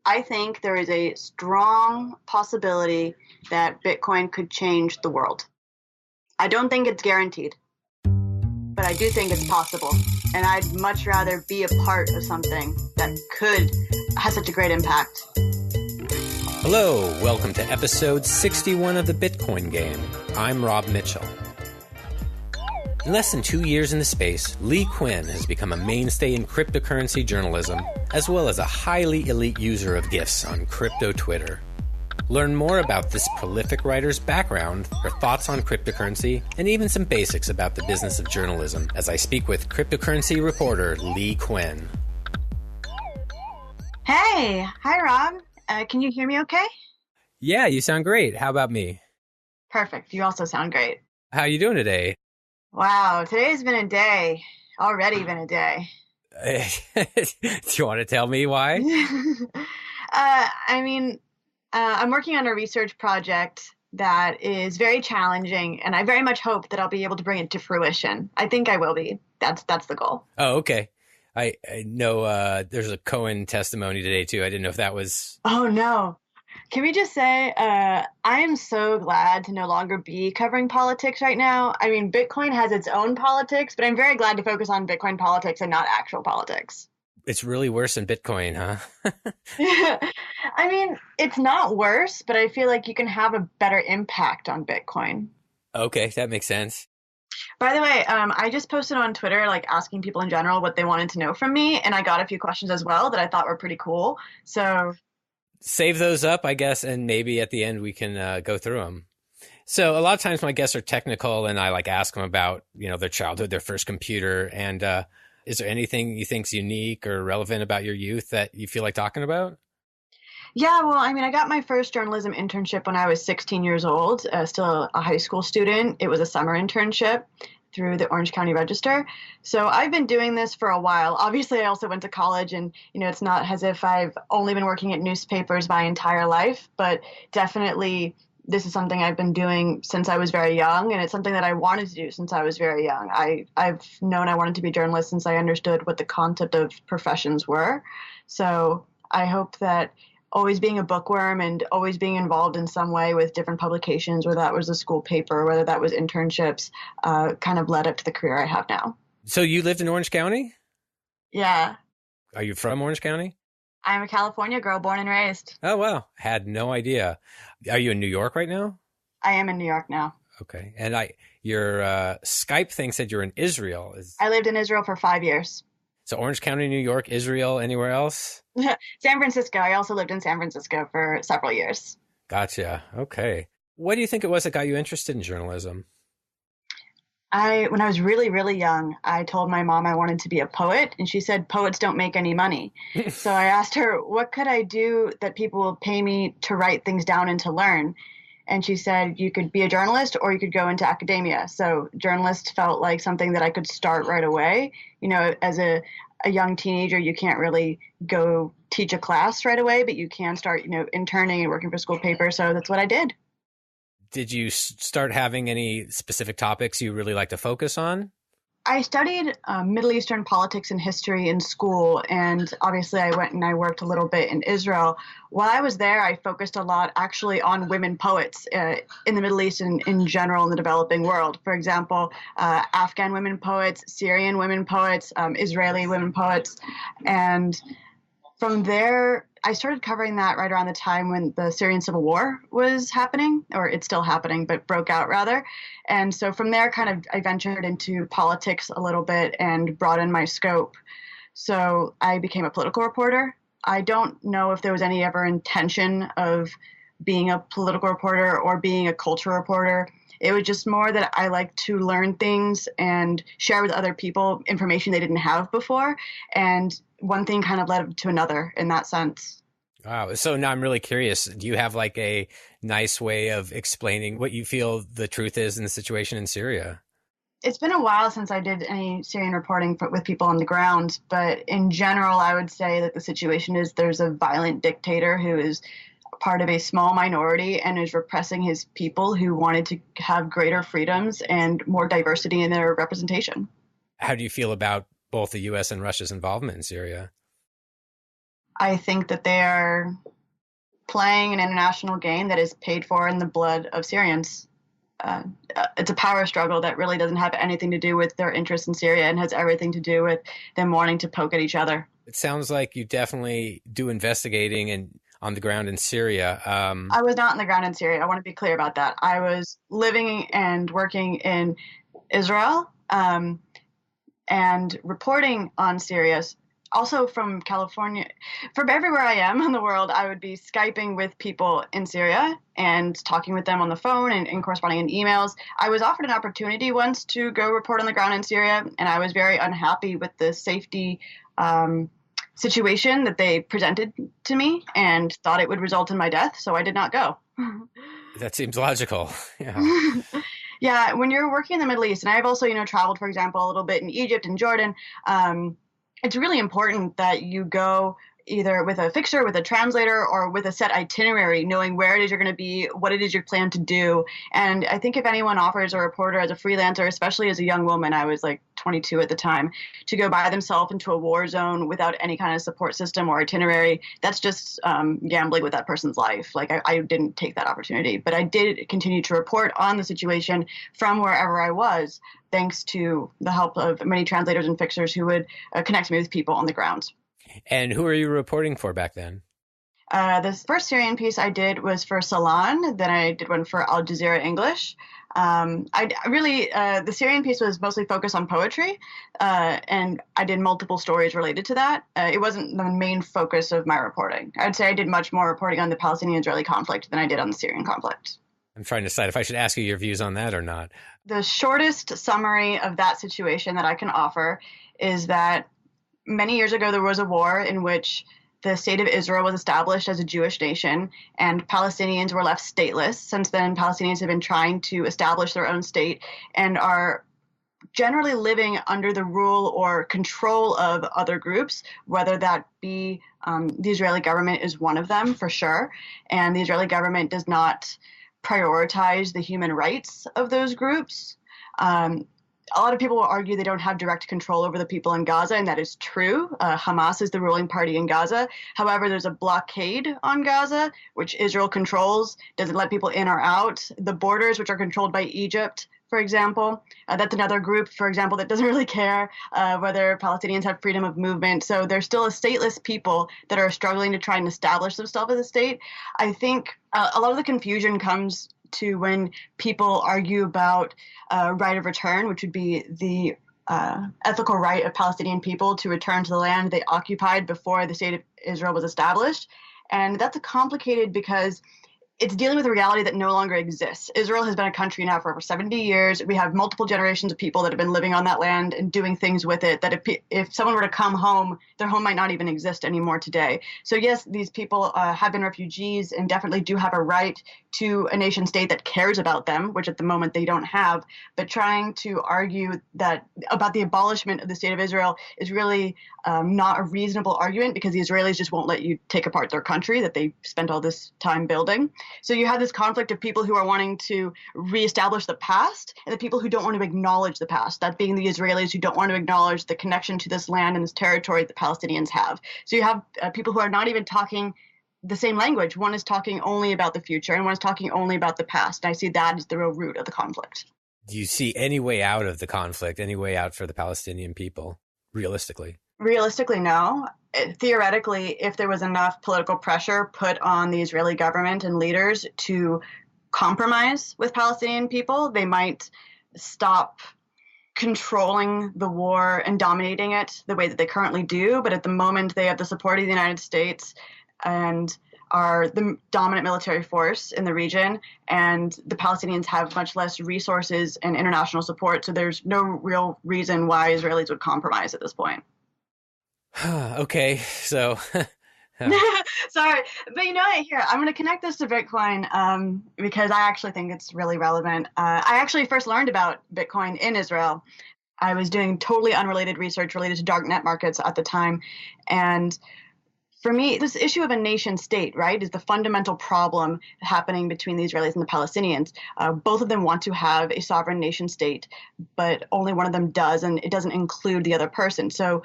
I think there is a strong possibility that Bitcoin could change the world. I don't think it's guaranteed, but I do think it's possible. And I'd much rather be a part of something that could have such a great impact. Hello, welcome to episode 61 of the Bitcoin Game. I'm Rob Mitchell. In less than 2 years in the space, Lee Quinn has become a mainstay in cryptocurrency journalism, as well as a highly elite user of GIFs on crypto Twitter. Learn more about this prolific writer's background, her thoughts on cryptocurrency, and even some basics about the business of journalism as I speak with cryptocurrency reporter Lee Quinn. Hey, hi Rob. Can you hear me okay? Yeah, you sound great. How about me? Perfect. You also sound great. How are you doing today? Wow, today's been a day. Already been a day. Do you want to tell me why? I'm working on a research project that is very challenging, and I very much hope that I'll be able to bring it to fruition. I think I will be. That's the goal. Oh, okay. I know there's a Cuen testimony today, too. I didn't know if that was... Oh, no. Can we just say I am so glad to no longer be covering politics right now. I mean, Bitcoin has its own politics, but I'm very glad to focus on Bitcoin politics and not actual politics. It's really worse than Bitcoin, huh? I mean, it's not worse, but I feel like you can have a better impact on Bitcoin. Okay, that makes sense. By the way, I just posted on Twitter, asking people in general what they wanted to know from me, and I got a few questions as well that I thought were pretty cool. So save those up, I guess, and maybe at the end we can go through them. So a lot of times my guests are technical, and I ask them about their childhood, their first computer, and is there anything you think's unique or relevant about your youth that you feel like talking about? Yeah, well, I got my first journalism internship when I was 16 years old, still a high school student. It was a summer internship through the Orange County Register. So I've been doing this for a while. Obviously, I also went to college, and, it's not as if I've only been working at newspapers my entire life, but definitely this is something I've been doing since I was very young, and it's something that I wanted to do since I was very young. I've known I wanted to be a journalist since I understood what the concept of professions were. So I hope that always being a bookworm and always being involved in some way with different publications, whether that was a school paper, whether that was internships, kind of led up to the career I have now. So you lived in Orange County? Yeah. Are you from Orange County? I'm a California girl, born and raised. Oh, wow. Had no idea. Are you in New York right now? I am in New York now. Okay. And your Skype thing said you're in Israel. I lived in Israel for 5 years. So Orange County, New York, Israel, anywhere else? San Francisco. I also lived in San Francisco for several years. Gotcha. Okay. What do you think it was that got you interested in journalism? When I was really, really young, I told my mom I wanted to be a poet, and she said poets don't make any money. So I asked her, what could I do that people will pay me to write things down and to learn? And she said, you could be a journalist or you could go into academia. So journalist felt like something that I could start right away. As a young teenager, you can't really go teach a class right away, but you can start, interning and working for school paper. So that's what I did. Did you start having any specific topics you really like to focus on? I studied Middle Eastern politics and history in school, and obviously I went and I worked a little bit in Israel. While I was there, I focused a lot actually on women poets in the Middle East and in general in the developing world. For example, Afghan women poets, Syrian women poets, Israeli women poets. And from there, I started covering that right around the time when the Syrian civil war was happening, or it's still happening, but broke out rather. And so from there, I ventured into politics a little bit and broadened my scope. So I became a political reporter. I don't know if there was any ever intention of being a political reporter or being a culture reporter. It was just more that I like to learn things and share with other people information they didn't have before. And one thing kind of led to another in that sense. Wow. So now I'm really curious. Do you have a nice way of explaining what you feel the truth is in the situation in Syria? It's been a while since I did any Syrian reporting with people on the ground. But in general, I would say that the situation is there's a violent dictator who is part of a small minority and is repressing his people who wanted to have greater freedoms and more diversity in their representation. How do you feel about both the U.S. and Russia's involvement in Syria? I think that they are playing an international game that is paid for in the blood of Syrians. It's a power struggle that really doesn't have anything to do with their interest in Syria and has everything to do with them wanting to poke at each other. It sounds like you definitely do investigating and on the ground in Syria. I was not on the ground in Syria. I want to be clear about that. I was living and working in Israel and reporting on Syria. Also from California, from everywhere I am in the world, I would be Skyping with people in Syria and talking with them on the phone and corresponding in emails. I was offered an opportunity once to go report on the ground in Syria, and I was very unhappy with the safety situation that they presented to me and thought it would result in my death, so I did not go. That seems logical. Yeah. Yeah, when you're working in the Middle East, and I've also, traveled, for example, a little bit in Egypt and Jordan, it's really important that you go either with a fixer, with a translator, or with a set itinerary, knowing where it is you're going to be, what it is you plan to do. And I think if anyone offers a reporter as a freelancer, especially as a young woman, I was like 22 at the time, to go by themselves into a war zone without any kind of support system or itinerary, that's just gambling with that person's life. Like I didn't take that opportunity, but I did continue to report on the situation from wherever I was, thanks to the help of many translators and fixers who would connect me with people on the ground. And who are you reporting for back then? The first Syrian piece I did was for Salon. Then I did one for Al Jazeera English. The Syrian piece was mostly focused on poetry, and I did multiple stories related to that. It wasn't the main focus of my reporting. I'd say I did much more reporting on the Palestinian-Israeli conflict than I did on the Syrian conflict. I'm trying to decide if I should ask you your views on that or not. The shortest summary of that situation that I can offer is that many years ago, there was a war in which the state of Israel was established as a Jewish nation, and Palestinians were left stateless. Since then, Palestinians have been trying to establish their own state and are generally living under the rule or control of other groups, whether that be the Israeli government is one of them for sure. And the Israeli government does not prioritize the human rights of those groups. A lot of people will argue they don't have direct control over the people in Gaza, and that is true. Hamas is the ruling party in Gaza. However, there's a blockade on Gaza, which Israel controls, doesn't let people in or out. The borders, which are controlled by Egypt, for example, that's another group, for example, that doesn't really care whether Palestinians have freedom of movement. So there's still a stateless people that are struggling to try and establish themselves as a state. I think a lot of the confusion comes to when people argue about right of return, which would be the ethical right of Palestinian people to return to the land they occupied before the state of Israel was established. And that's complicated because it's dealing with a reality that no longer exists. Israel has been a country now for over 70 years. We have multiple generations of people that have been living on that land and doing things with it, that if someone were to come home, their home might not even exist anymore today. So yes, these people have been refugees and definitely do have a right to a nation state that cares about them, which at the moment they don't have. But trying to argue that about the abolishment of the state of Israel is really not a reasonable argument, because the Israelis just won't let you take apart their country that they spent all this time building. So you have this conflict of people who are wanting to reestablish the past and the people who don't want to acknowledge the past, that being the Israelis who don't want to acknowledge the connection to this land and this territory that Palestinians have. So you have people who are not even talking the same language. One is talking only about the future and one is talking only about the past. And I see that as the real root of the conflict. Do you see any way out of the conflict, any way out for the Palestinian people, realistically? Realistically, no. Theoretically, if there was enough political pressure put on the Israeli government and leaders to compromise with Palestinian people, they might stop controlling the war and dominating it the way that they currently do. But at the moment, they have the support of the United States and are the dominant military force in the region, and the Palestinians have much less resources and international support. So there's no real reason why Israelis would compromise at this point. Okay, so sorry, but here, I'm going to connect this to Bitcoin because I actually think it's really relevant. I actually first learned about Bitcoin in Israel. I was doing totally unrelated research related to darknet markets at the time. And for me, this issue of a nation state, right, is the fundamental problem happening between the Israelis and the Palestinians. Both of them want to have a sovereign nation state, but only one of them does, and it doesn't include the other person. So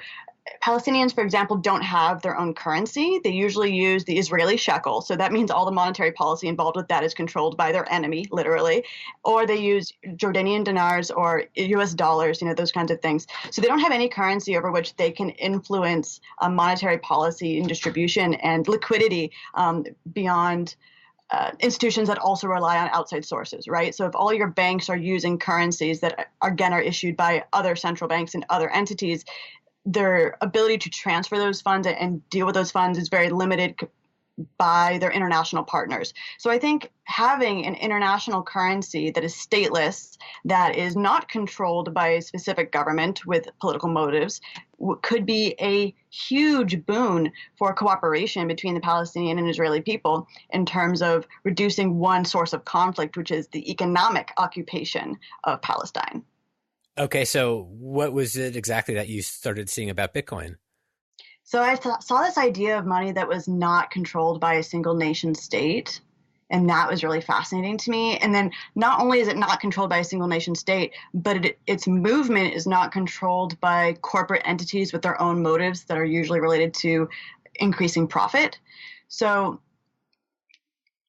Palestinians, for example, don't have their own currency. They usually use the Israeli shekel. So that means all the monetary policy involved with that is controlled by their enemy, literally. Or they use Jordanian dinars or US dollars, those kinds of things. So they don't have any currency over which they can influence monetary policy and distribution and liquidity beyond institutions that also rely on outside sources, right? So if all your banks are using currencies that, again, are issued by other central banks and other entities, their ability to transfer those funds and deal with those funds is very limited by their international partners. So I think having an international currency that is stateless, that is not controlled by a specific government with political motives, could be a huge boon for cooperation between the Palestinian and Israeli people in terms of reducing one source of conflict, which is the economic occupation of Palestine. Okay, so what was it exactly that you started seeing about Bitcoin? So I saw this idea of money that was not controlled by a single nation state, and that was really fascinating to me. And then not only is it not controlled by a single nation state, but its movement is not controlled by corporate entities with their own motives that are usually related to increasing profit. So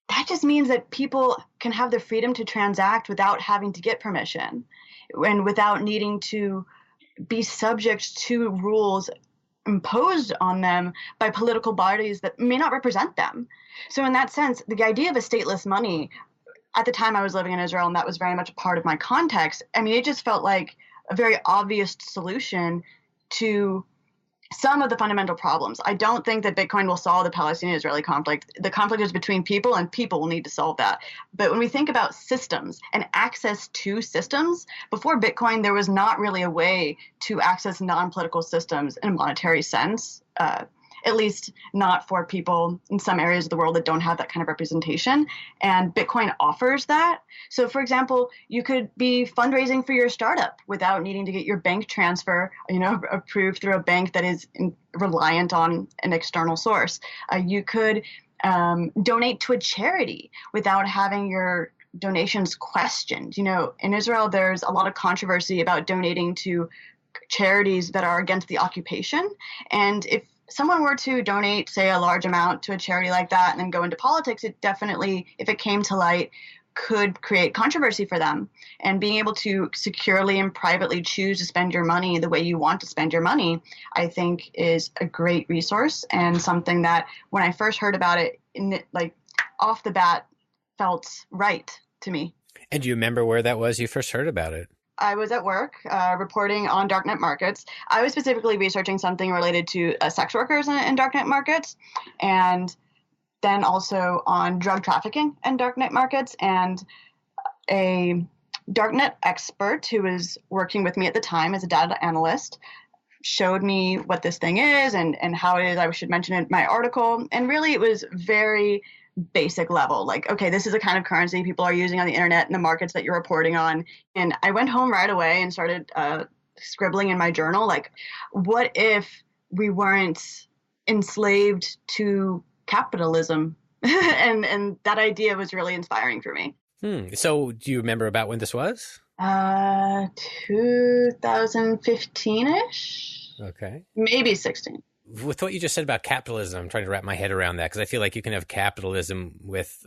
that just means that people can have the freedom to transact without having to get permission and without needing to be subject to rules imposed on them by political bodies that may not represent them. So in that sense, the idea of a stateless money, at the time I was living in Israel, and that was very much a part of my context, I mean, it just felt like a very obvious solution to some of the fundamental problems. I don't think that Bitcoin will solve the Palestinian-Israeli conflict. The conflict is between people, and people will need to solve that. But when we think about systems and access to systems, before Bitcoin, there was not really a way to access non-political systems in a monetary sense, at least not for people in some areas of the world that don't have that kind of representation. And Bitcoin offers that. So, for example, you could be fundraising for your startup without needing to get your bank transfer, approved through a bank that is reliant on an external source. You could donate to a charity without having your donations questioned. In Israel, there's a lot of controversy about donating to charities that are against the occupation. And if someone were to donate, say, a large amount to a charity like that and then go into politics, it definitely, if it came to light, could create controversy for them. And being able to securely and privately choose to spend your money the way you want to spend your money, I think is a great resource and something that when I first heard about it, off the bat, felt right to me. And do you remember where that was you first heard about it? I was at work reporting on darknet markets. I was specifically researching something related to sex workers in darknet markets, and then also on drug trafficking in darknet markets. And a darknet expert who was working with me at the time as a data analyst showed me what this thing is and how it is I should mention it in my article. And really, it was very basic level, like, okay, this is a kind of currency people are using on the internet and the markets that you're reporting on. And I went home right away and started scribbling in my journal, like, what if we weren't enslaved to capitalism? and that idea was really inspiring for me. So do you remember about when this was? 2015-ish. Okay. Maybe 16. With what you just said about capitalism, I'm trying to wrap my head around that because I feel like you can have capitalism with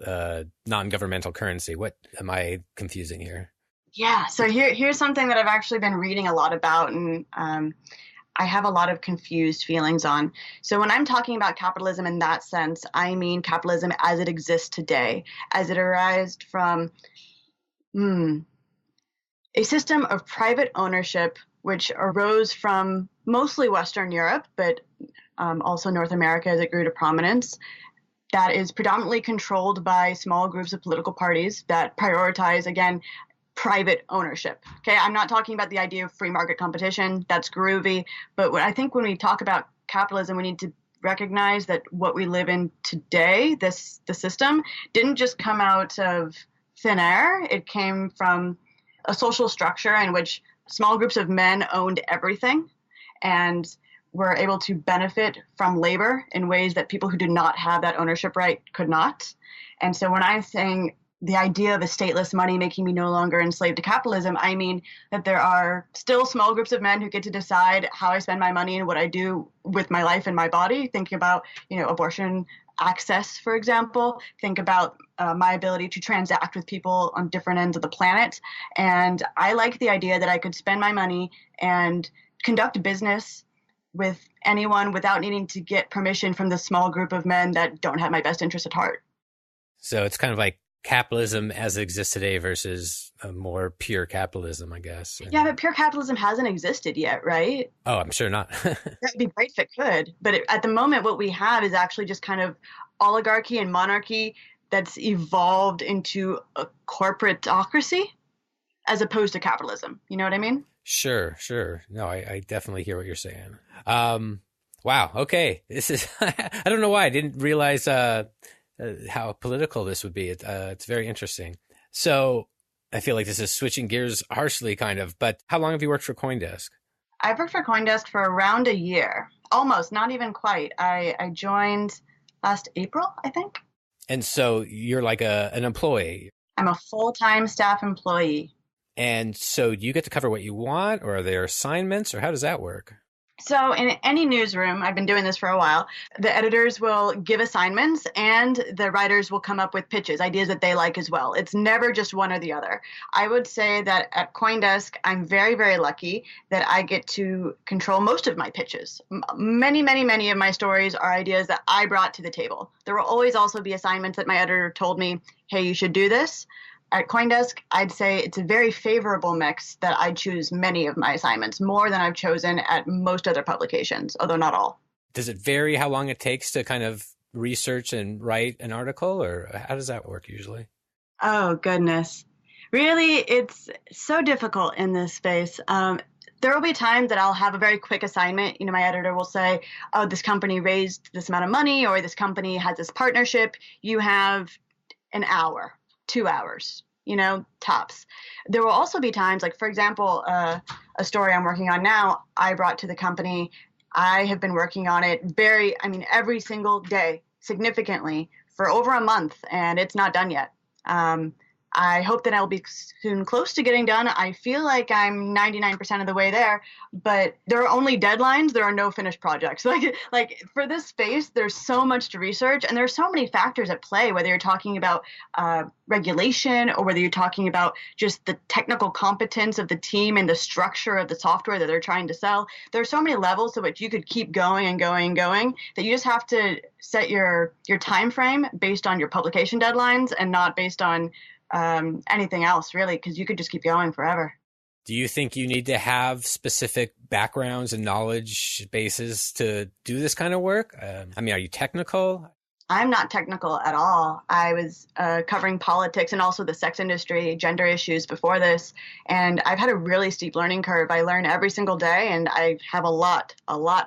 non-governmental currency. What am I confusing here? Yeah, so here's something that I've actually been reading a lot about, and I have a lot of confused feelings on. So when I'm talking about capitalism in that sense, I mean capitalism as it exists today, as it arose from a system of private ownership which arose from mostly Western Europe, but also North America as it grew to prominence, that is predominantly controlled by small groups of political parties that prioritize, again, private ownership. Okay, I'm not talking about the idea of free market competition. That's groovy. But I think when we talk about capitalism, we need to recognize that what we live in today, the system, didn't just come out of thin air. It came from a social structure in which small groups of men owned everything and were able to benefit from labor in ways that people who did not have that ownership right could not. And so when I'm saying the idea of a stateless money making me no longer enslaved to capitalism, I mean that there are still small groups of men who get to decide how I spend my money and what I do with my life and my body. Thinking about, abortion access, for example. Think about my ability to transact with people on different ends of the planet. And I like the idea that I could spend my money and conduct business with anyone without needing to get permission from the small group of men that don't have my best interest at heart. So it's kind of like capitalism as it exists today versus a more pure capitalism, I guess. Yeah, but pure capitalism hasn't existed yet, right? Oh, I'm sure not. That'd be great if it could. But at the moment, what we have is actually just kind of oligarchy and monarchy that's evolved into a corporateocracy as opposed to capitalism. You know what I mean? Sure. No, I definitely hear what you're saying. Wow. Okay. This is, I don't know why I didn't realize how political this would be. It's very interesting. So I feel like this is switching gears harshly, kind of, but how long have you worked for CoinDesk? I've worked for CoinDesk for around a year, almost, not even quite. I joined last April, I think. And so you're like an employee. I'm a full-time staff employee. And so do you get to cover what you want, or are there assignments, or how does that work? So in any newsroom, I've been doing this for a while, the editors will give assignments and the writers will come up with pitches, ideas that they like as well. It's never just one or the other. I would say that at CoinDesk, I'm very, very lucky that I get to control most of my pitches. Many, many, many of my stories are ideas that I brought to the table. There will always also be assignments that my editor told me, hey, you should do this. At CoinDesk, I'd say it's a very favorable mix that I choose many of my assignments, more than I've chosen at most other publications, although not all. Does it vary how long it takes to kind of research and write an article, or how does that work usually? Oh, goodness. Really, it's so difficult in this space. There will be times that I'll have a very quick assignment. My editor will say, oh, this company raised this amount of money, or this company has this partnership. You have an hour. 2 hours, tops. There will also be times, like, for example, a story I'm working on now, I brought to the company. I have been working on it every single day, significantly, for over a month, and it's not done yet. I hope that I'll be soon close to getting done. I feel like I'm 99% of the way there, but there are only deadlines. There are no finished projects. Like for this space, there's so much to research, and there's so many factors at play, whether you're talking about regulation or whether you're talking about just the technical competence of the team and the structure of the software that they're trying to sell. There are so many levels to which you could keep going and going and going that you just have to set your time frame based on your publication deadlines and not based on anything else, really, because you could just keep going forever. Do you think you need to have specific backgrounds and knowledge bases to do this kind of work? Are you technical? I'm not technical at all. I was covering politics and also the sex industry, gender issues before this, and I've had a really steep learning curve. I learn every single day, and I have a lot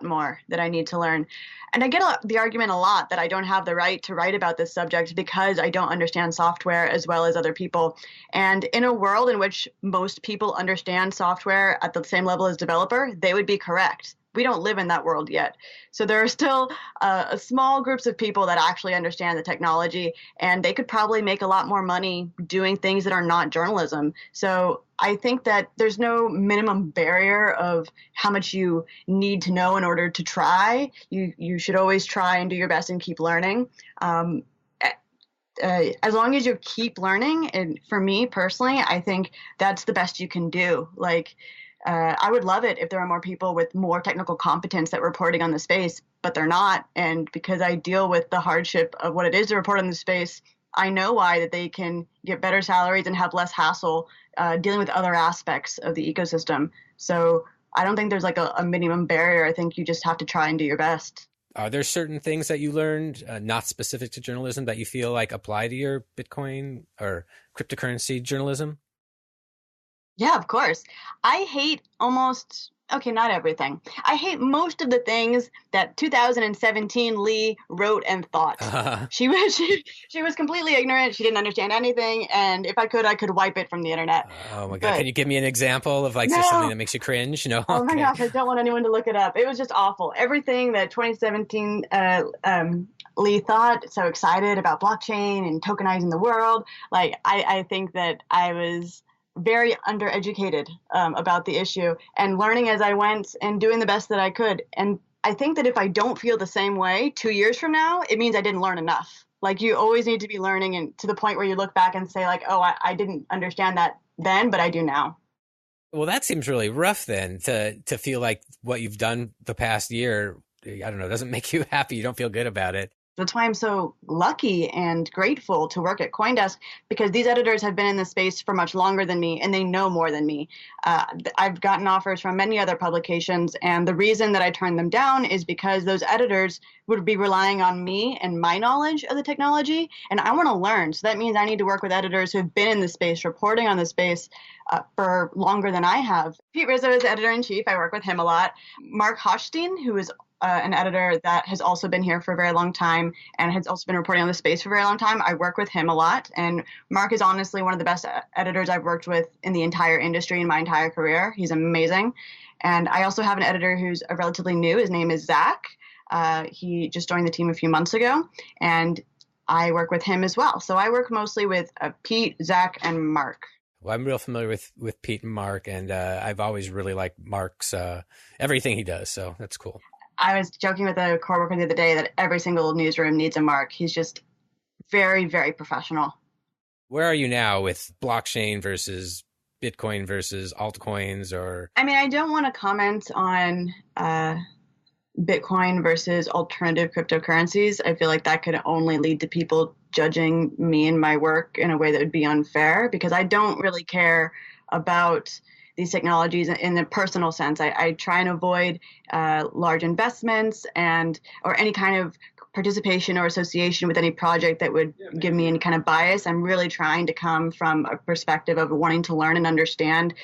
more that I need to learn. And I get the argument a lot that I don't have the right to write about this subject because I don't understand software as well as other people. And in a world in which most people understand software at the same level as developer, they would be correct. We don't live in that world yet. So there are still small groups of people that actually understand the technology, and they could probably make a lot more money doing things that are not journalism. So I think that there's no minimum barrier of how much you need to know in order to try. You should always try and do your best and keep learning. As long as you keep learning, and for me personally, I think that's the best you can do. I would love it if there are more people with more technical competence that were reporting on the space, but they're not. And because I deal with the hardship of what it is to report on the space, I know why that they can get better salaries and have less hassle dealing with other aspects of the ecosystem. So I don't think there's like a minimum barrier. I think you just have to try and do your best. Are there certain things that you learned, not specific to journalism, that you feel like apply to your Bitcoin or cryptocurrency journalism? Yeah, of course. I hate almost Okay, not everything. I hate most of the things that 2017 Leigh wrote and thought. She was completely ignorant. She didn't understand anything, and if I could wipe it from the internet. Oh my God. But Can you give me an example of like something that makes you cringe? No? oh my Okay. gosh, I don't want anyone to look it up. It was just awful. Everything that 2017 Leigh thought, so excited about blockchain and tokenizing the world. Like, I think that I was very undereducated about the issue and learning as I went and doing the best that I could. And I think that if I don't feel the same way 2 years from now, it means I didn't learn enough. Like, you always need to be learning, and to the point where you look back and say like, oh, I didn't understand that then, but I do now. Well, that seems really rough then to feel like what you've done the past year, I don't know, doesn't make you happy. You don't feel good about it. That's why I'm so lucky and grateful to work at CoinDesk, because these editors have been in the space for much longer than me, and they know more than me. I've gotten offers from many other publications, and the reason that I turned them down is because those editors would be relying on me and my knowledge of the technology, and I want to learn. So that means I need to work with editors who have been in the space, reporting on the space for longer than I have. Pete Rizzo is editor-in-chief. I work with him a lot. Mark Hochstein, who is an editor that has also been here for a very long time and has also been reporting on the space for a very long time. I work with him a lot. And Mark is honestly one of the best editors I've worked with in the entire industry in my entire career. He's amazing. And I also have an editor who's relatively new. His name is Zach. He just joined the team a few months ago, and I work with him as well. So I work mostly with Pete, Zach, and Mark. Well, I'm real familiar with Pete and Mark, and I've always really liked Mark's everything he does. So that's cool. I was joking with a coworker the other day that every single newsroom needs a Mark. He's just very, very professional. Where are you now with blockchain versus Bitcoin versus altcoins? Or I mean, I don't want to comment on Bitcoin versus alternative cryptocurrencies. I feel like that could only lead to people judging me and my work in a way that would be unfair, because I don't really care about these technologies in the personal sense. I try and avoid large investments or any kind of participation or association with any project that would give me any kind of bias. I'm really trying to come from a perspective of wanting to learn and understand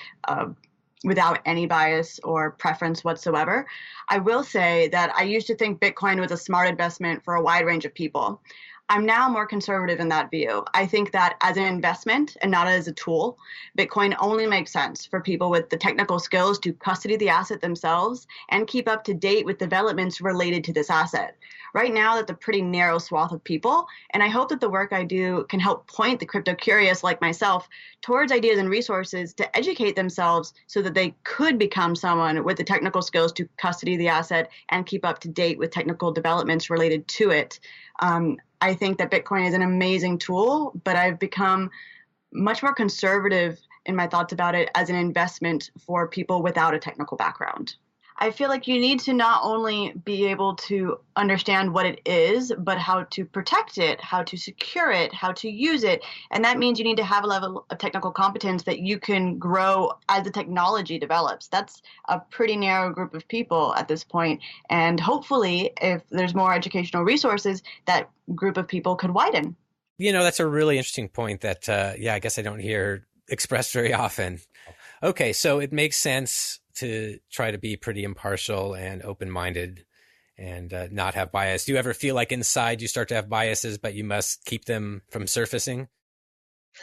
without any bias or preference whatsoever. I will say that I used to think Bitcoin was a smart investment for a wide range of people. I'm now more conservative in that view. I think that as an investment and not as a tool, Bitcoin only makes sense for people with the technical skills to custody the asset themselves and keep up to date with developments related to this asset. Right now, that's a pretty narrow swath of people, and I hope that the work I do can help point the crypto curious like myself towards ideas and resources to educate themselves so that they could become someone with the technical skills to custody the asset and keep up to date with technical developments related to it. I think that Bitcoin is an amazing tool, but I've become much more conservative in my thoughts about it as an investment for people without a technical background. I feel like you need to not only be able to understand what it is, but how to protect it, how to secure it, how to use it. And that means you need to have a level of technical competence that you can grow as the technology develops. That's a pretty narrow group of people at this point. And hopefully, if there's more educational resources, that group of people could widen. You know, that's a really interesting point that, I guess I don't hear expressed very often. Okay, so it makes sense to try to be pretty impartial and open-minded and not have bias. Do you ever feel like inside you start to have biases, but you must keep them from surfacing?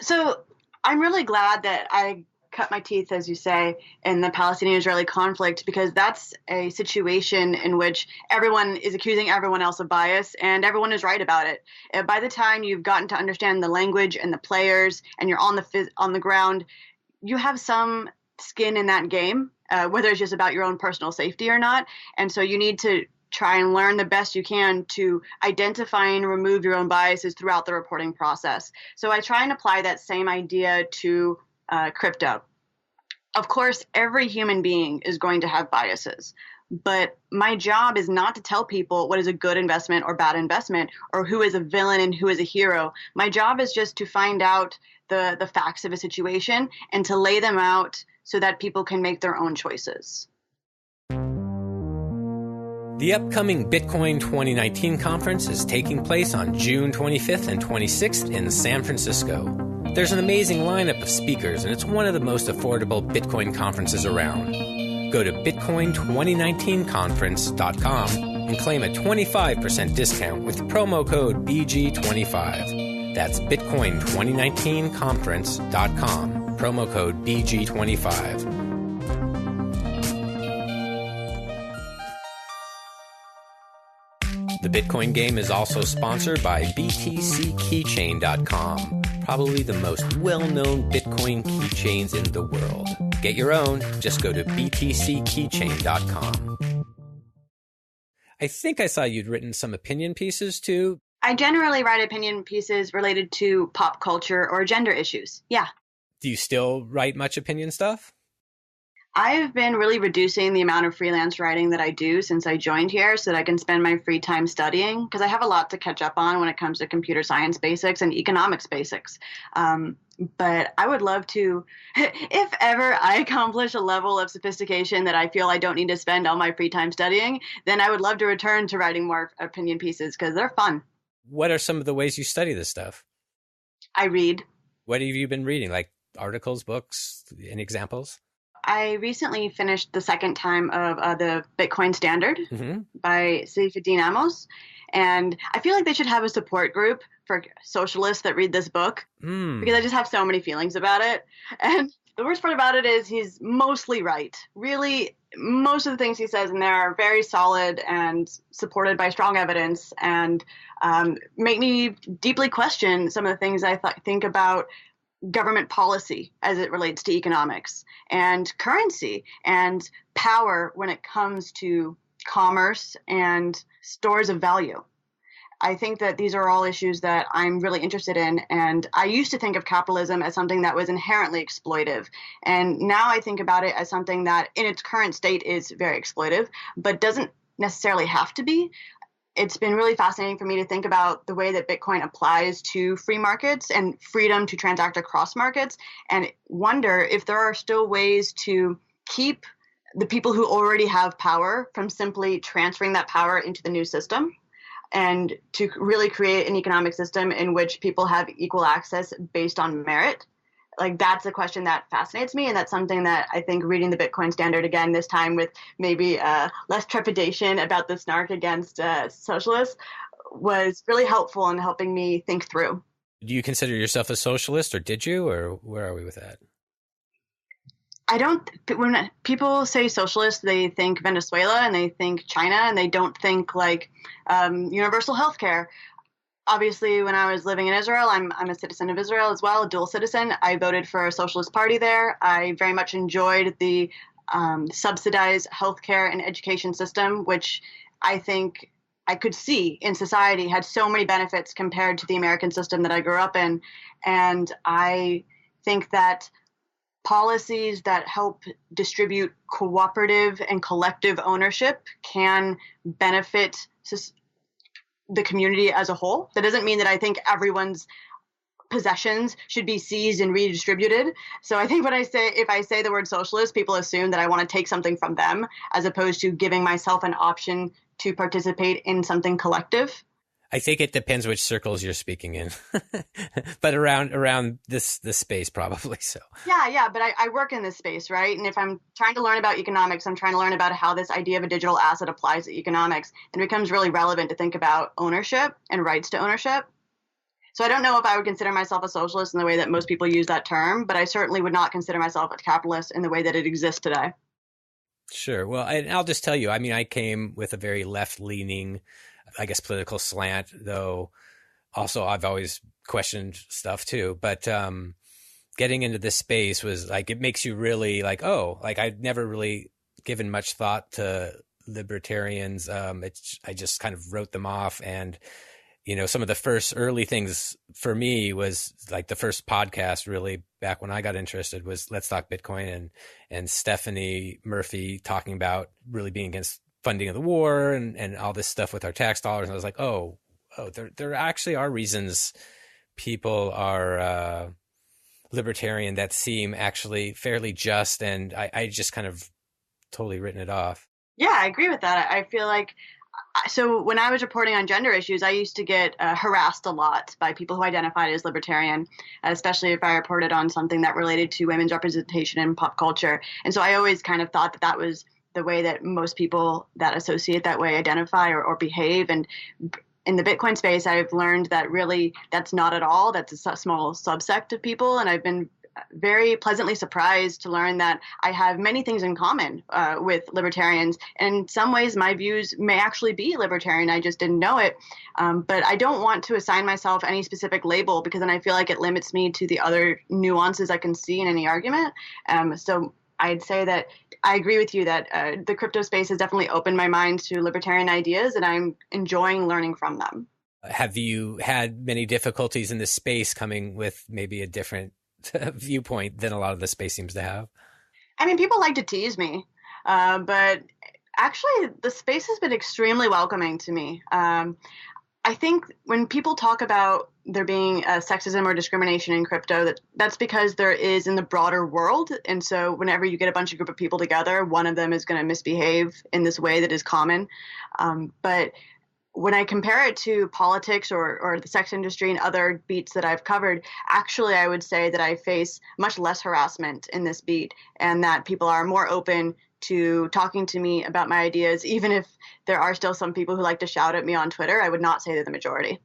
So I'm really glad that I cut my teeth, as you say, in the Palestinian-Israeli conflict, because that's a situation in which everyone is accusing everyone else of bias, and everyone is right about it. By the time you've gotten to understand the language and the players, and you're on the ground, you have some skin in that game, whether it's just about your own personal safety or not. And so you need to try and learn the best you can to identify and remove your own biases throughout the reporting process. So I try and apply that same idea to crypto. Of course, every human being is going to have biases, but my job is not to tell people what is a good investment or bad investment, or who is a villain and who is a hero. My job is just to find out the facts of a situation and to lay them out so that people can make their own choices. The upcoming Bitcoin 2019 conference is taking place on June 25th and 26th in San Francisco. There's an amazing lineup of speakers, and it's one of the most affordable Bitcoin conferences around. Go to bitcoin2019conference.com and claim a 25% discount with promo code BG25. That's bitcoin2019conference.com, promo code BG25. The Bitcoin game is also sponsored by btckeychain.com, probably the most well-known Bitcoin keychains in the world. Get your own, just go to btckeychain.com. I think I saw you'd written some opinion pieces too. I generally write opinion pieces related to pop culture or gender issues. Yeah. Do you still write much opinion stuff? I've been really reducing the amount of freelance writing that I do since I joined here so that I can spend my free time studying, because I have a lot to catch up on when it comes to computer science basics and economics basics. But I would love to, if ever I accomplish a level of sophistication that I feel I don't need to spend all my free time studying, then I would love to return to writing more opinion pieces because they're fun. What are some of the ways you study this stuff? I read. What have you been reading? Like articles, books, any examples? I recently finished the second time of the Bitcoin Standard by Seyfuddin Amos. And I feel like they should have a support group for socialists that read this book because I just have so many feelings about it. And the worst part about it is he's mostly right. Really, most of the things he says in there are very solid and supported by strong evidence and make me deeply question some of the things I think about government policy as it relates to economics and currency and power when it comes to commerce and stores of value. I think that these are all issues that I'm really interested in. And I used to think of capitalism as something that was inherently exploitive. And now I think about it as something that in its current state is very exploitive, but doesn't necessarily have to be. It's been really fascinating for me to think about the way that Bitcoin applies to free markets and freedom to transact across markets, and wonder if there are still ways to keep the people who already have power from simply transferring that power into the new system, and to really create an economic system in which people have equal access based on merit. Like, that's a question that fascinates me, and that's something that I think reading the Bitcoin Standard again, this time with maybe less trepidation about the snark against socialists, was really helpful in helping me think through. Do you consider yourself a socialist, or did you, or where are we with that? I don't, when people say socialist, they think Venezuela and they think China, and they don't think like universal health care. Obviously, when I was living in Israel, I'm a citizen of Israel as well, a dual citizen. I voted for a socialist party there. I very much enjoyed the subsidized healthcare and education system, which I think I could see in society had so many benefits compared to the American system that I grew up in. And I think that policies that help distribute cooperative and collective ownership can benefit the community as a whole. That doesn't mean that I think everyone's possessions should be seized and redistributed. So I think if I say the word socialist, people assume that I want to take something from them as opposed to giving myself an option to participate in something collective. I think it depends which circles you're speaking in, but around this space probably so. Yeah, but I work in this space, right? And if I'm trying to learn about economics, I'm trying to learn about how this idea of a digital asset applies to economics, and it becomes really relevant to think about ownership and rights to ownership. So I don't know if I would consider myself a socialist in the way that most people use that term, but I certainly would not consider myself a capitalist in the way that it exists today. Sure. Well, and I'll just tell you, I mean, I came with a very left-leaning, I guess, political slant, though also I've always questioned stuff too. But getting into this space was like, it makes you really like, oh, like I'd never really given much thought to libertarians. I just kind of wrote them off. And, you know, some of the first early things for me was like the first podcast really back when I got interested was Let's Talk Bitcoin and Stephanie Murphy talking about really being against funding of the war and all this stuff with our tax dollars. And I was like, oh, there actually are reasons people are libertarian that seem actually fairly just. And I just kind of totally written it off. Yeah, I agree with that. I feel like So when I was reporting on gender issues, I used to get harassed a lot by people who identified as libertarian, especially if I reported on something that related to women's representation in pop culture. And so I always kind of thought that that was the way that most people that associate that way identify or behave. And in the Bitcoin space, I've learned that really that's not at all. That's a small subsect of people. And I've been very pleasantly surprised to learn that I have many things in common with libertarians. And in some ways, my views may actually be libertarian. I just didn't know it. But I don't want to assign myself any specific label because then I feel like it limits me to the other nuances I can see in any argument. So I'd say that I agree with you that the crypto space has definitely opened my mind to libertarian ideas, and I'm enjoying learning from them. Have you had many difficulties in this space coming with maybe a different viewpoint than a lot of the space seems to have? I mean, people like to tease me, but actually the space has been extremely welcoming to me. I think when people talk about there being sexism or discrimination in crypto, that's because there is in the broader world. And so whenever you get a bunch of group of people together, one of them is going to misbehave in this way that is common. But when I compare it to politics or the sex industry and other beats that I've covered, actually, I would say that I face much less harassment in this beat and that people are more open to talking to me about my ideas, even if there are still some people who like to shout at me on Twitter. I would not say they're the majority.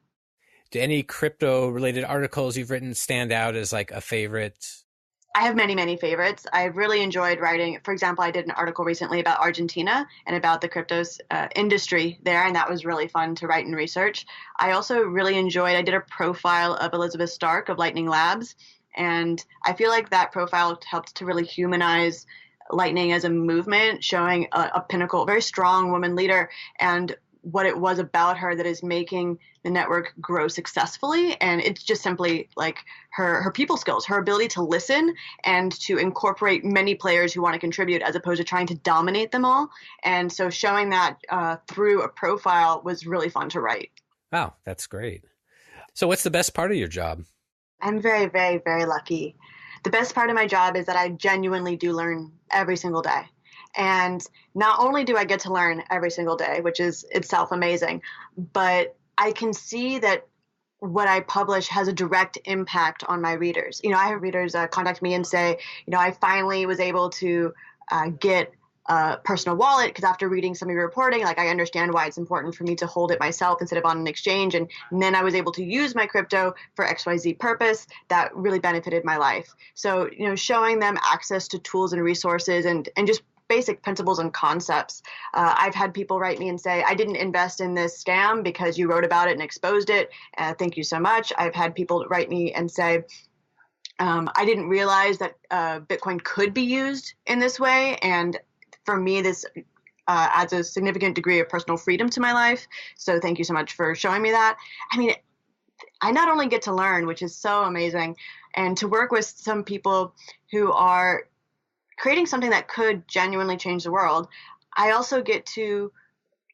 Do any crypto-related articles you've written stand out as like a favorite? I have many, many favorites. I've really enjoyed writing. For example, I did an article recently about Argentina and about the cryptos industry there, and that was really fun to write and research. I also really enjoyed, I did a profile of Elizabeth Stark of Lightning Labs, and I feel like that profile helped to really humanize Lightning as a movement, showing a pinnacle, very strong woman leader, and what it was about her that is making the network grow successfully. And it's just simply like her people skills, her ability to listen and to incorporate many players who want to contribute as opposed to trying to dominate them all. And so showing that through a profile was really fun to write. Wow, that's great. So what's the best part of your job? I'm very, very, very lucky. The best part of my job is that I genuinely do learn every single day. And not only do I get to learn every single day, which is itself amazing, but I can see that what I publish has a direct impact on my readers. You know, I have readers contact me and say, you know, I finally was able to get a personal wallet because after reading some of your reporting, like I understand why it's important for me to hold it myself instead of on an exchange. And then I was able to use my crypto for XYZ purpose that really benefited my life. So, you know, showing them access to tools and resources and just basic principles and concepts. I've had people write me and say, I didn't invest in this scam because you wrote about it and exposed it. Thank you so much. I've had people write me and say, I didn't realize that Bitcoin could be used in this way. And for me, this adds a significant degree of personal freedom to my life. So thank you so much for showing me that. I mean, I not only get to learn, which is so amazing, and to work with some people who are creating something that could genuinely change the world, I also get to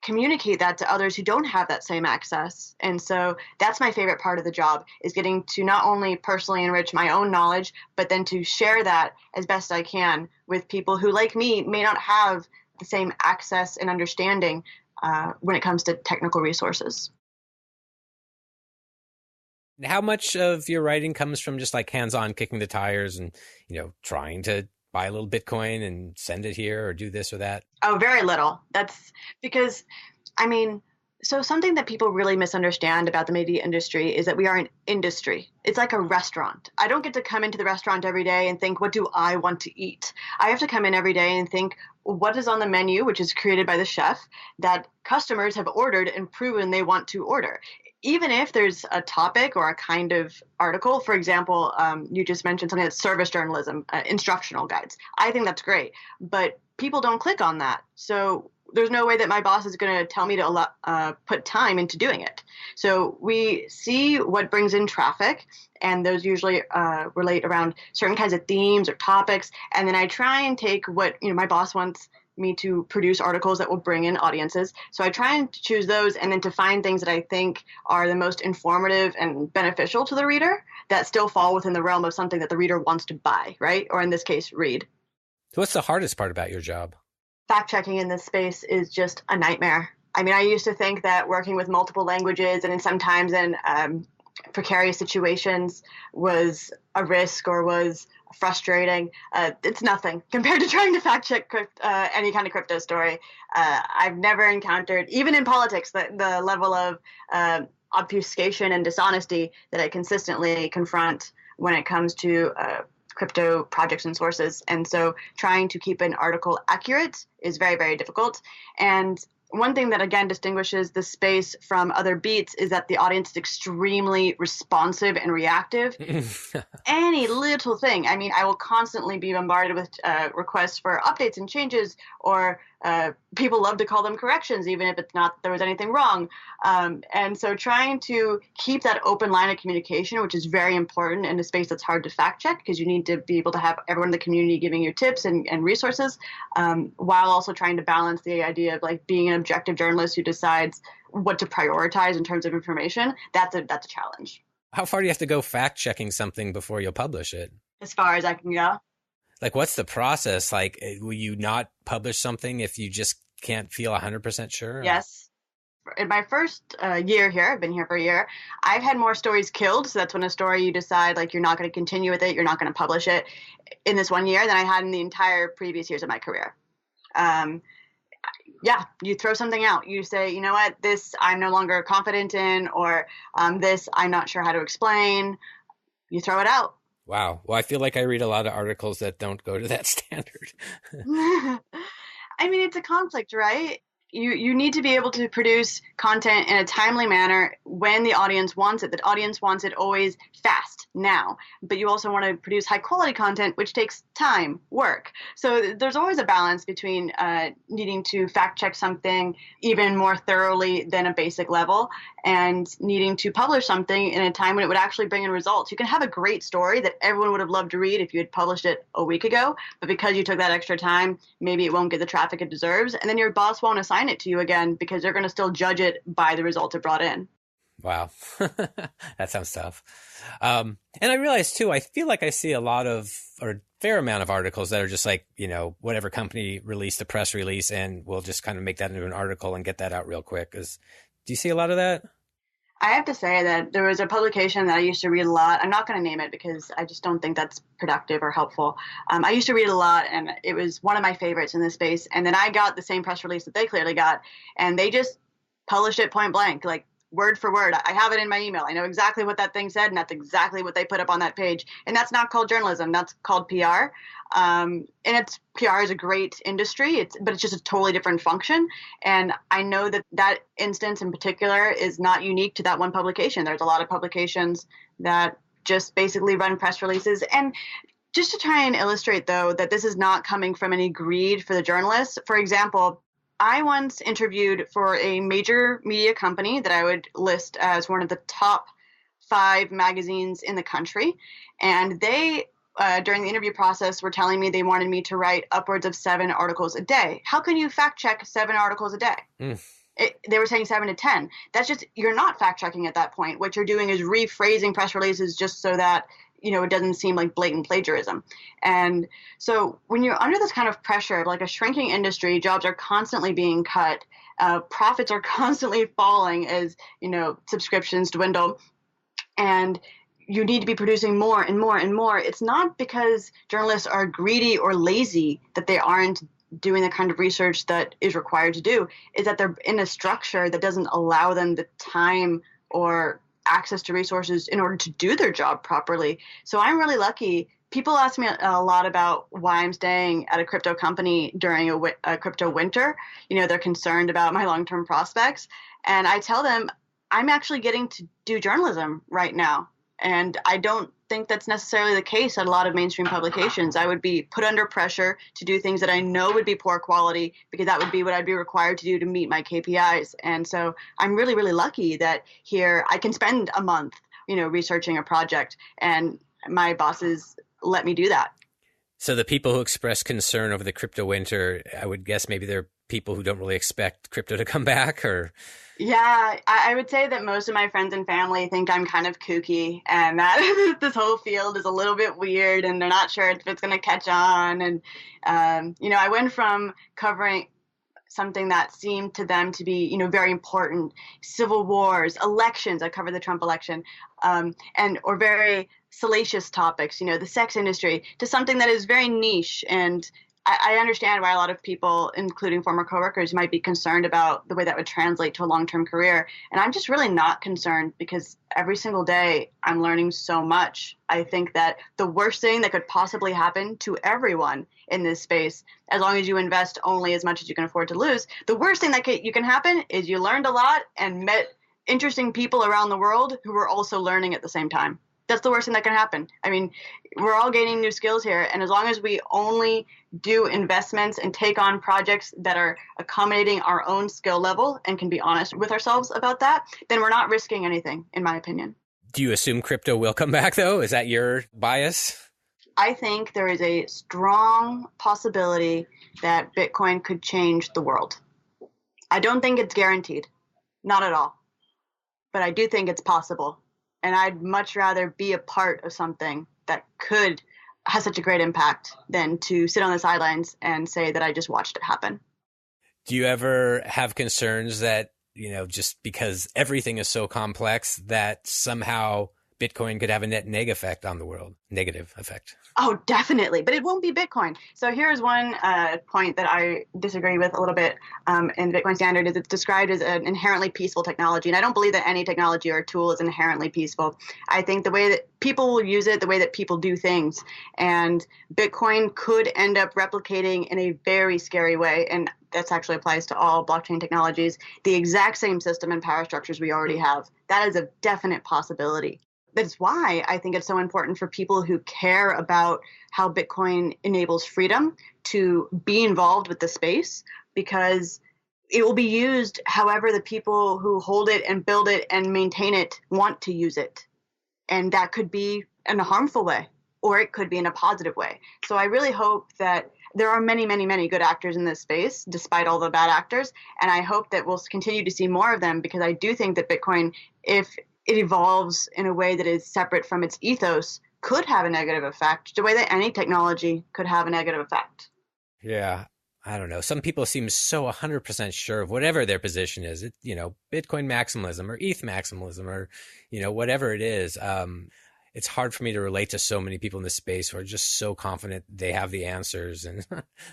communicate that to others who don't have that same access. And so that's my favorite part of the job, is getting to not only personally enrich my own knowledge, but then to share that as best I can with people who, like me, may not have the same access and understanding when it comes to technical resources. How much of your writing comes from just like hands-on kicking the tires and, you know, trying to buy a little Bitcoin and send it here or do this or that? Oh, very little. That's because, I mean, so something that people really misunderstand about the media industry is that we are an industry. It's like a restaurant. I don't get to come into the restaurant every day and think, what do I want to eat? I have to come in every day and think, what is on the menu, which is created by the chef, that customers have ordered and proven they want to order. Even if there's a topic or a kind of article, for example, you just mentioned something that's service journalism, instructional guides. I think that's great, but people don't click on that. So there's no way that my boss is going to tell me to put time into doing it. So we see what brings in traffic, and those usually relate around certain kinds of themes or topics. And then I try and take what my boss wants me to produce articles that will bring in audiences. So I try and choose those and then to find things that I think are the most informative and beneficial to the reader that still fall within the realm of something that the reader wants to buy, right? Or in this case, read. So what's the hardest part about your job? Fact checking in this space is just a nightmare. I mean, I used to think that working with multiple languages and sometimes in precarious situations was a risk or was frustrating. It's nothing compared to trying to fact check any kind of crypto story. I've never encountered, even in politics, the level of obfuscation and dishonesty that I consistently confront when it comes to crypto projects and sources. And so trying to keep an article accurate is very, very difficult. And one thing that, again, distinguishes the space from other beats is that the audience is extremely responsive and reactive. Any little thing. I mean, I will constantly be bombarded with requests for updates and changes, or people love to call them corrections, even if it's not that there was anything wrong. And so trying to keep that open line of communication, which is very important in a space that's hard to fact check, because you need to be able to have everyone in the community giving you tips and resources, while also trying to balance the idea of like being an objective journalist who decides what to prioritize in terms of information. That's a challenge. How far do you have to go fact checking something before you'll publish it? As far as I can go. Like, what's the process? Like, will you not publish something if you just can't feel 100% sure? Yes. In my first year here, I've been here for a year, I've had more stories killed. So that's when a story you decide like you're not going to continue with it, you're not going to publish it in this 1 year than I had in the entire previous years of my career. Yeah, you throw something out. You say, you know what, this I'm no longer confident in, or this I'm not sure how to explain. You throw it out. Wow. Well, I feel like I read a lot of articles that don't go to that standard. I mean, it's a conflict, right? You need to be able to produce content in a timely manner when the audience wants it. The audience wants it always fast, now. But you also want to produce high quality content, which takes time, work. So there's always a balance between needing to fact check something even more thoroughly than a basic level, and needing to publish something in a time when it would actually bring in results. You can have a great story that everyone would have loved to read if you had published it a week ago, but because you took that extra time, maybe it won't get the traffic it deserves, and then your boss won't assign it to you again because they're going to still judge it by the results it brought in. Wow. That sounds tough. And I realize too, I feel like I see a lot of, or a fair amount of articles that are just like, you know, whatever company released a press release and we'll just kind of make that into an article and get that out real quick. Do you see a lot of that? I have to say that there was a publication that I used to read a lot. I'm not going to name it because I just don't think that's productive or helpful. I used to read a lot, and it was one of my favorites in this space. And then I got the same press release that they clearly got, and they just published it point blank, like word for word. I have it in my email. I know exactly what that thing said, and that's exactly what they put up on that page. And that's not called journalism. That's called PR. And PR is a great industry, but it's just a totally different function. And I know that instance in particular is not unique to that one publication. There's a lot of publications that just basically run press releases. And just to try and illustrate, though, that this is not coming from any greed for the journalists. For example, I once interviewed for a major media company that I would list as one of the top 5 magazines in the country. And they, during the interview process, were telling me they wanted me to write upwards of 7 articles a day. How can you fact check 7 articles a day? They were saying 7 to 10. That's just, you're not fact checking at that point. What you're doing is rephrasing press releases just so that, you know, it doesn't seem like blatant plagiarism. And so when you're under this kind of pressure of like a shrinking industry, jobs are constantly being cut, profits are constantly falling as, you know, subscriptions dwindle, and you need to be producing more and more and more. It's not because journalists are greedy or lazy that they aren't doing the kind of research that is required to do. Is that they're in a structure that doesn't allow them the time or access to resources in order to do their job properly. So I'm really lucky. People ask me a lot about why I'm staying at a crypto company during a crypto winter. You know, they're concerned about my long-term prospects. And I tell them I'm actually getting to do journalism right now. And I don't think that's necessarily the case at a lot of mainstream publications. I would be put under pressure to do things that I know would be poor quality because that would be what I'd be required to do to meet my KPIs. And so I'm really, really lucky that here I can spend a month, you know, researching a project, and my bosses let me do that. So the people who express concern over the crypto winter, I would guess maybe they're people who don't really expect crypto to come back, or? Yeah, I would say that most of my friends and family think I'm kind of kooky and that this whole field is a little bit weird and they're not sure if it's going to catch on. And, you know, I went from covering something that seemed to them to be, very important. Civil wars, elections. I covered the Trump election, or very salacious topics, the sex industry, to something that is very niche. And I understand why a lot of people, including former coworkers, might be concerned about the way that would translate to a long-term career. And I'm just really not concerned, because every single day I'm learning so much. I think that the worst thing that could possibly happen to everyone in this space, as long as you invest only as much as you can afford to lose, the worst thing that you can happen is you learned a lot and met interesting people around the world who were also learning at the same time. That's the worst thing that can happen. I mean, we're all gaining new skills here. And as long as we only do investments and take on projects that are accommodating our own skill level and can be honest with ourselves about that, then we're not risking anything, in my opinion. Do you assume crypto will come back, though? Is that your bias? I think there is a strong possibility that Bitcoin could change the world. I don't think it's guaranteed. Not at all. But I do think it's possible. And I'd much rather be a part of something that could have such a great impact than to sit on the sidelines and say that I just watched it happen. Do you ever have concerns that, just because everything is so complex, that somehow Bitcoin could have a negative effect on the world? Negative effect. Oh, definitely. But it won't be Bitcoin. So here's one point that I disagree with a little bit in the Bitcoin standard is it's described as an inherently peaceful technology. And I don't believe that any technology or tool is inherently peaceful. I think the way that people will use it, the way that people do things, and Bitcoin could end up replicating in a very scary way. And that actually applies to all blockchain technologies, the exact same system and power structures we already have. That is a definite possibility. That's why I think it's so important for people who care about how Bitcoin enables freedom to be involved with the space, because it will be used however the people who hold it and build it and maintain it want to use it. And that could be in a harmful way, or it could be in a positive way. So I really hope that there are many, many, many good actors in this space, despite all the bad actors. And I hope that we'll continue to see more of them, because I do think that Bitcoin, if it evolves in a way that is separate from its ethos, could have a negative effect, the way that any technology could have a negative effect. Yeah, I don't know. Some people seem so 100% sure of whatever their position is. Bitcoin maximalism or ETH maximalism or, whatever it is. It's hard for me to relate to so many people in this space who are just so confident they have the answers. And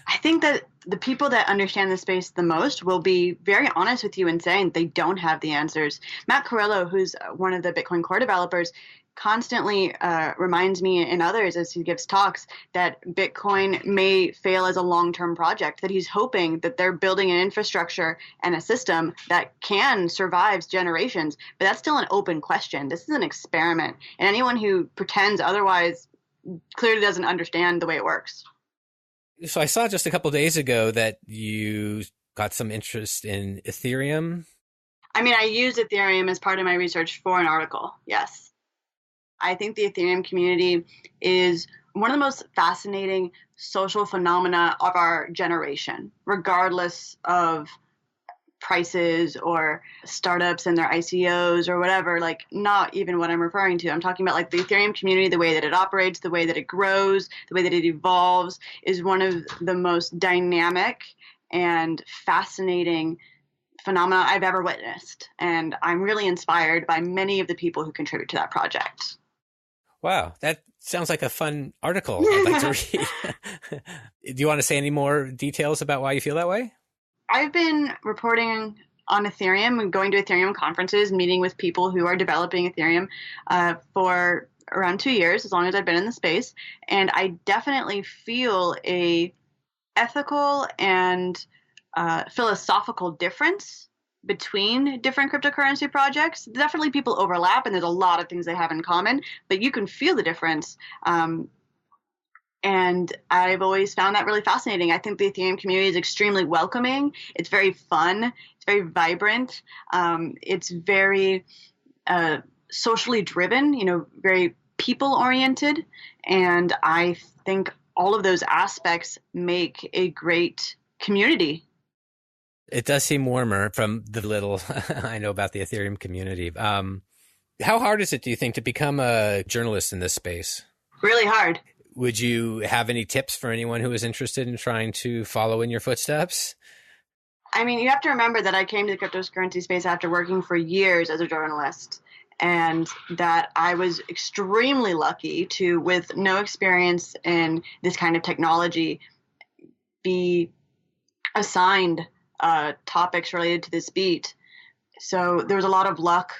I think that the people that understand the space the most will be very honest with you in saying they don't have the answers. Matt Corello, who's one of the Bitcoin core developers, constantly reminds me and others as he gives talks that Bitcoin may fail as a long-term project, that he's hoping that they're building an infrastructure and a system that can survive generations. But that's still an open question. This is an experiment. And anyone who pretends otherwise clearly doesn't understand the way it works. So I saw just a couple of days ago that you got some interest in Ethereum. I mean, I used Ethereum as part of my research for an article, yes. I think the Ethereum community is one of the most fascinating social phenomena of our generation, regardless of prices or startups and their ICOs or whatever, not even what I'm referring to. I'm talking about the Ethereum community, the way that it operates, the way that it grows, the way that it evolves is one of the most dynamic and fascinating phenomena I've ever witnessed. And I'm really inspired by many of the people who contribute to that project. Wow, that sounds like a fun article I'd like to read. Do you want to say any more details about why you feel that way? I've been reporting on Ethereum and going to Ethereum conferences, meeting with people who are developing Ethereum for around 2 years, as long as I've been in the space. And I definitely feel a ethical and philosophical difference between different cryptocurrency projects. Definitely people overlap and there's a lot of things they have in common, but you can feel the difference. And I've always found that really fascinating. I think the Ethereum community is extremely welcoming. It's very fun. It's very vibrant. It's very socially driven, very people oriented. And I think all of those aspects make a great community. It does seem warmer from the little I know about the Ethereum community. How hard is it, do you think, to become a journalist in this space? Really hard. Would you have any tips for anyone who is interested in trying to follow in your footsteps? I mean, you have to remember that I came to the cryptocurrency space after working for years as a journalist, and that I was extremely lucky to, with no experience in this kind of technology, be assigned topics related to this beat. So there was a lot of luck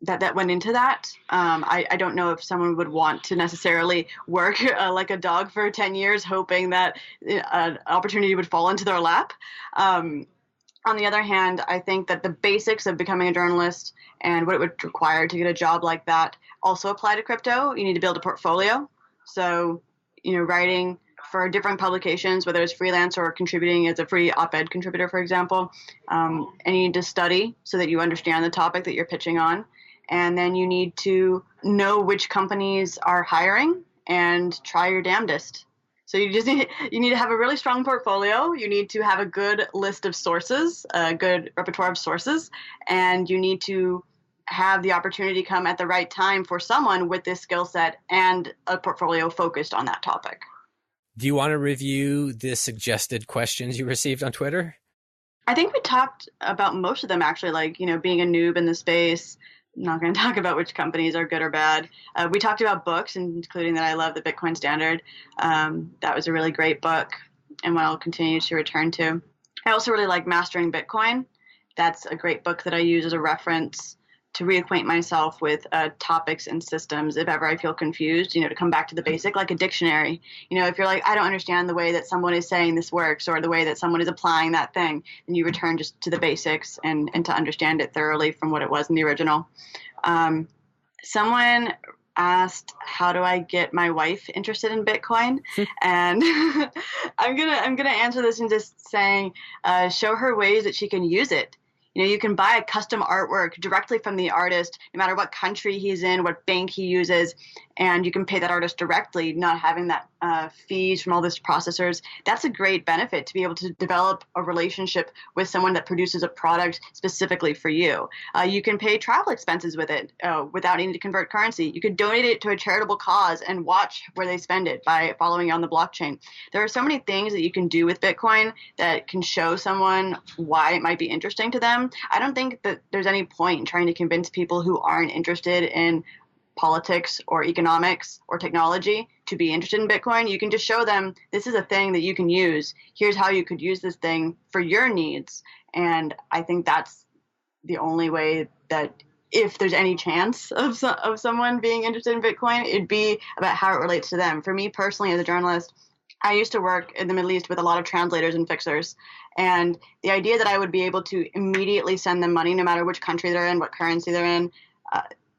that went into that. I don't know if someone would want to necessarily work like a dog for 10 years hoping that an opportunity would fall into their lap. On the other hand, I think that the basics of becoming a journalist and what it would require to get a job like that also apply to crypto. You need to build a portfolio. So, writing for different publications, whether it's freelance or contributing as a free op-ed contributor, for example. And you need to study so that you understand the topic that you're pitching on. And then you need to know which companies are hiring and try your damnedest. So you need to have a really strong portfolio. You need to have a good list of sources, a good repertoire of sources, and you need to have the opportunity come at the right time for someone with this skill set and a portfolio focused on that topic. Do you want to review the suggested questions you received on Twitter? I think we talked about most of them, actually, like, being a noob in the space. I'm not going to talk about which companies are good or bad. We talked about books, including that I love the Bitcoin Standard. That was a really great book and one I'll continue to return to. I also really like Mastering Bitcoin. That's a great book that I use as a reference to reacquaint myself with topics and systems if ever I feel confused, to come back to the basic, like a dictionary. If you're like, I don't understand the way that someone is saying this works or the way that someone is applying that thing, then you return just to the basics and to understand it thoroughly from what it was in the original. Someone asked, how do I get my wife interested in Bitcoin? And I'm gonna answer this in just saying, show her ways that she can use it. You can buy custom artwork directly from the artist, no matter what country he's in, what bank he uses, and you can pay that artist directly, not having that fees from all these processors. That's a great benefit, to be able to develop a relationship with someone that produces a product specifically for you. You can pay travel expenses with it without needing to convert currency. You could donate it to a charitable cause and watch where they spend it by following on the blockchain. There are so many things that you can do with Bitcoin that can show someone why it might be interesting to them. I don't think that there's any point in trying to convince people who aren't interested in politics or economics or technology to be interested in Bitcoin. You can just show them, this is a thing that you can use. Here's how you could use this thing for your needs. And I think that's the only way that, if there's any chance of someone being interested in Bitcoin, it'd be about how it relates to them. For me personally, as a journalist, I used to work in the Middle East with a lot of translators and fixers. And the idea that I would be able to immediately send them money, no matter which country they're in, what currency they're in,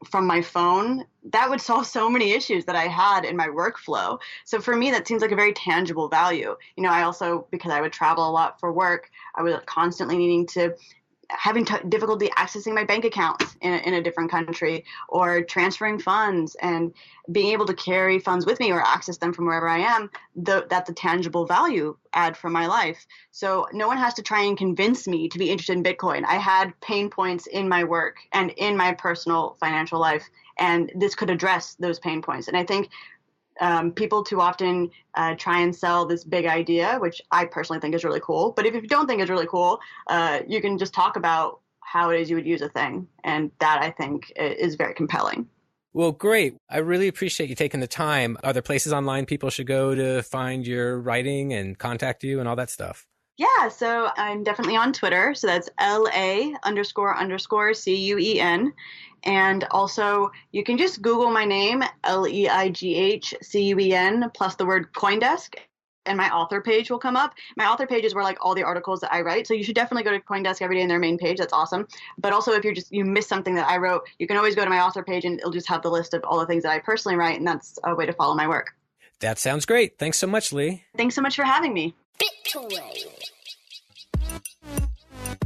from my phone, that would solve so many issues that I had in my workflow. So for me, that seems like a very tangible value. I also, because I would travel a lot for work, I was constantly needing to having difficulty accessing my bank account in a different country, or transferring funds and being able to carry funds with me or access them from wherever I am. That's a tangible value add for my life. So no one has to try and convince me to be interested in Bitcoin. I had pain points in my work and in my personal financial life, and this could address those pain points. And I think people too often try and sell this big idea, which I personally think is really cool. But if you don't think it's really cool, you can just talk about how it is you would use a thing. And that, I think, is very compelling. Well, great. I really appreciate you taking the time. Are there places online people should go to find your writing and contact you and all that stuff? Yeah, so I'm definitely on Twitter. So that's LA__CUEN. And also, you can just Google my name, LEIGHCUEN, plus the word CoinDesk, and my author page will come up. My author page is where like all the articles that I write. So you should definitely go to CoinDesk every day in their main page. That's awesome. But also, if you miss something that I wrote, you can always go to my author page and it'll just have the list of all the things that I personally write. And that's a way to follow my work. That sounds great. Thanks so much, Leigh. Thanks so much for having me. Bitcoin.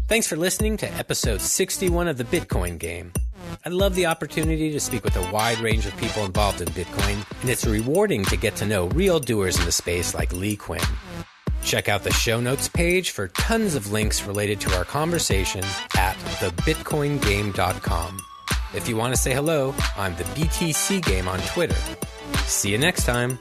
Thanks for listening to episode 61 of the Bitcoin Game. I love the opportunity to speak with a wide range of people involved in Bitcoin, and it's rewarding to get to know real doers in the space like Lee Quinn. Check out the show notes page for tons of links related to our conversation at thebitcoingame.com. If you want to say hello, I'm the BTC Game on Twitter. See you next time.